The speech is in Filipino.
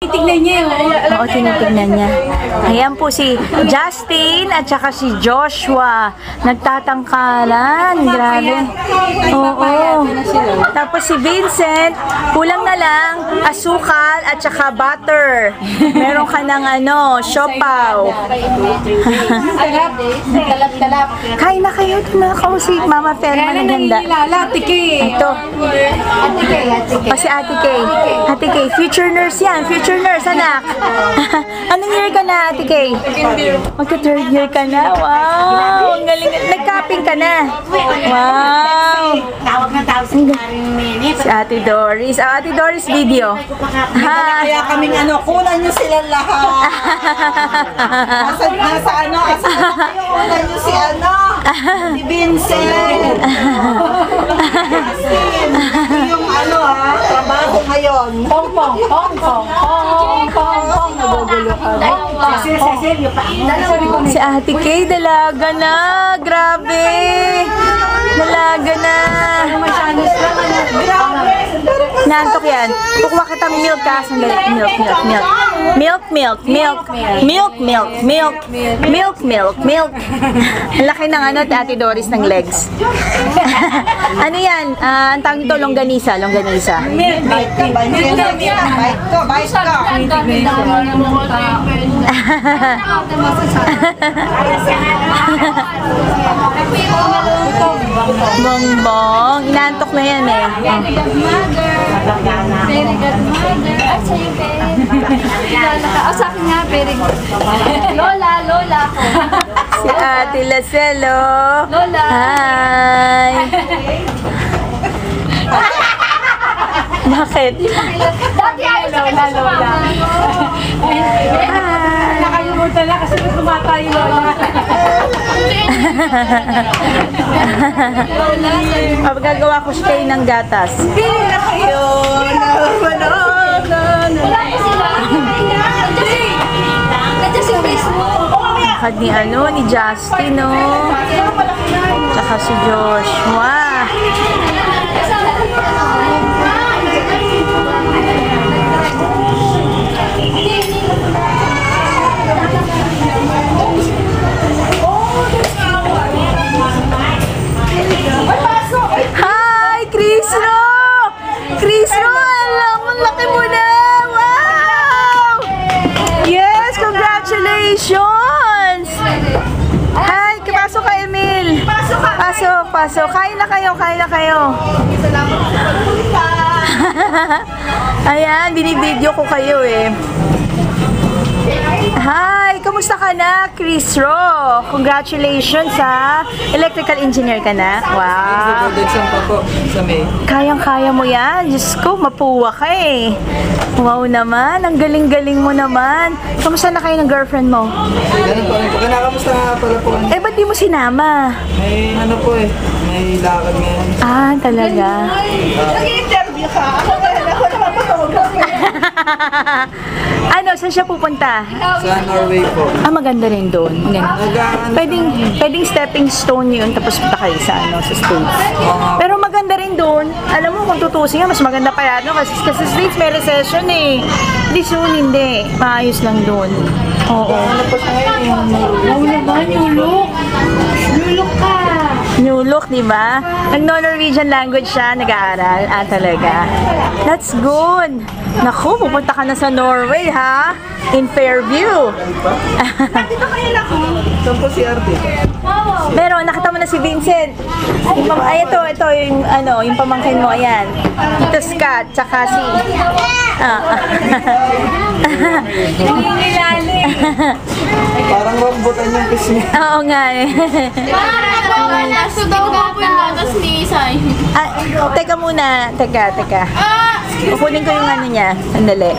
Tignan niya yun. Oo, tinitignan niya. Ayan po si Justin at saka si Joshua. Nagtatangkalan. Grabe. Oo. Tapos si Vincent, kulang na lang asukal at saka butter. Meron ka ng ano, siopaw. Kain na kayo. Ito na ako si Mama Felma na ganda. Ito. O si Ate Kay. Ate Kay, future nurse yan. Future nurse, anak. Anong year ka na, Ate Kay? Magka-third year ka na. Wow. Ang galing. Nag-capping ka na. Wow. Tawag na tawag sa minute. Si Ate Doris. Ate Doris video. Kaya kaming ano, kunan nyo sila lahat. Nasa ano, kunan nyo si ano, si Vincent. Yung ano ha, trabaho ngayon. Pong. Nagugulo ka. Cecil, yung pang. Si Ate Kay, dalaga na. Grabe. Dalaga na. Nantok yan. Kukuha kitang milk ka. Sandali. Milk. Ang laki ng ano, Ate Doris ng legs. Ano yan? Ang tawag nito, longganisa. Bite ko. Bongbong. Inantok na yan eh. Very good mother. Ay, sa'yo, Kilala ka. Sa akin nga, very good. Lola ko. Si Ate Lacelo. Lola. Hi. Bakit? Dati ayaw sa kanya sumama. Nakalimutan na kasi tumata yung lola. Pagkagawa ko siya kayo ng gatas. Pila kayo. Wala ko sila. Nandiyan si Chris mo. Lakad ni ano, ni Justin, no? Tsaka si Joshua. Hi, Chris Ro! Chris Ro, alam mo, laki mo na! Wow! Yes, congratulations! Hi, pasok ka, Emil. Pasok. Kain na kayo. Ayan, binibideo ko kayo eh. Hi, kamusta ka na, Chris Ro? Congratulations ha. Electrical engineer ka na. Wow. Kayang-kaya mo yan. Diyos ko, mapuwa ka eh. Wow naman, ang galing-galing mo naman. Kamusta na kayo ng girlfriend mo? Ganun pa rin po. Kamusta nga pala po? Eh, ba't di mo sinama? May ano po eh. May lakad ngayon. Ah, talaga. Nag-interview ka. Ako naman patawag ka. Ano, saan siya pupunta? Sa Norway po. Ah, maganda rin doon. Maganda. Pwedeng stepping stone yun, tapos punta kayo sa, sa States. Pero maganda rin doon. Alam mo, kung tutusin nga, mas maganda pa yan, kasi States may recession eh. Hindi soon, hindi. Maayos lang doon. Oo. Ano po siya ngayon? New look ka. New look, di ba? Nag-Norwegian language siya, nag-aaral. Ah, talaga. That's good. Naku, pupunta ka na sa Norway, ha? In Fairview. Dito kayo na ko. Saan po si Arte? Meron, nakita mo na si Vincent. Ay, ito, yung pamangkin mo, ayan. Tito Scott, tsaka si... Parang rambutan yung kiss niya. Oo nga eh. Sudaw ko po yung gatas ni Isay. Teka muna, teka. Kukunin ko yung ano niya. Sandali.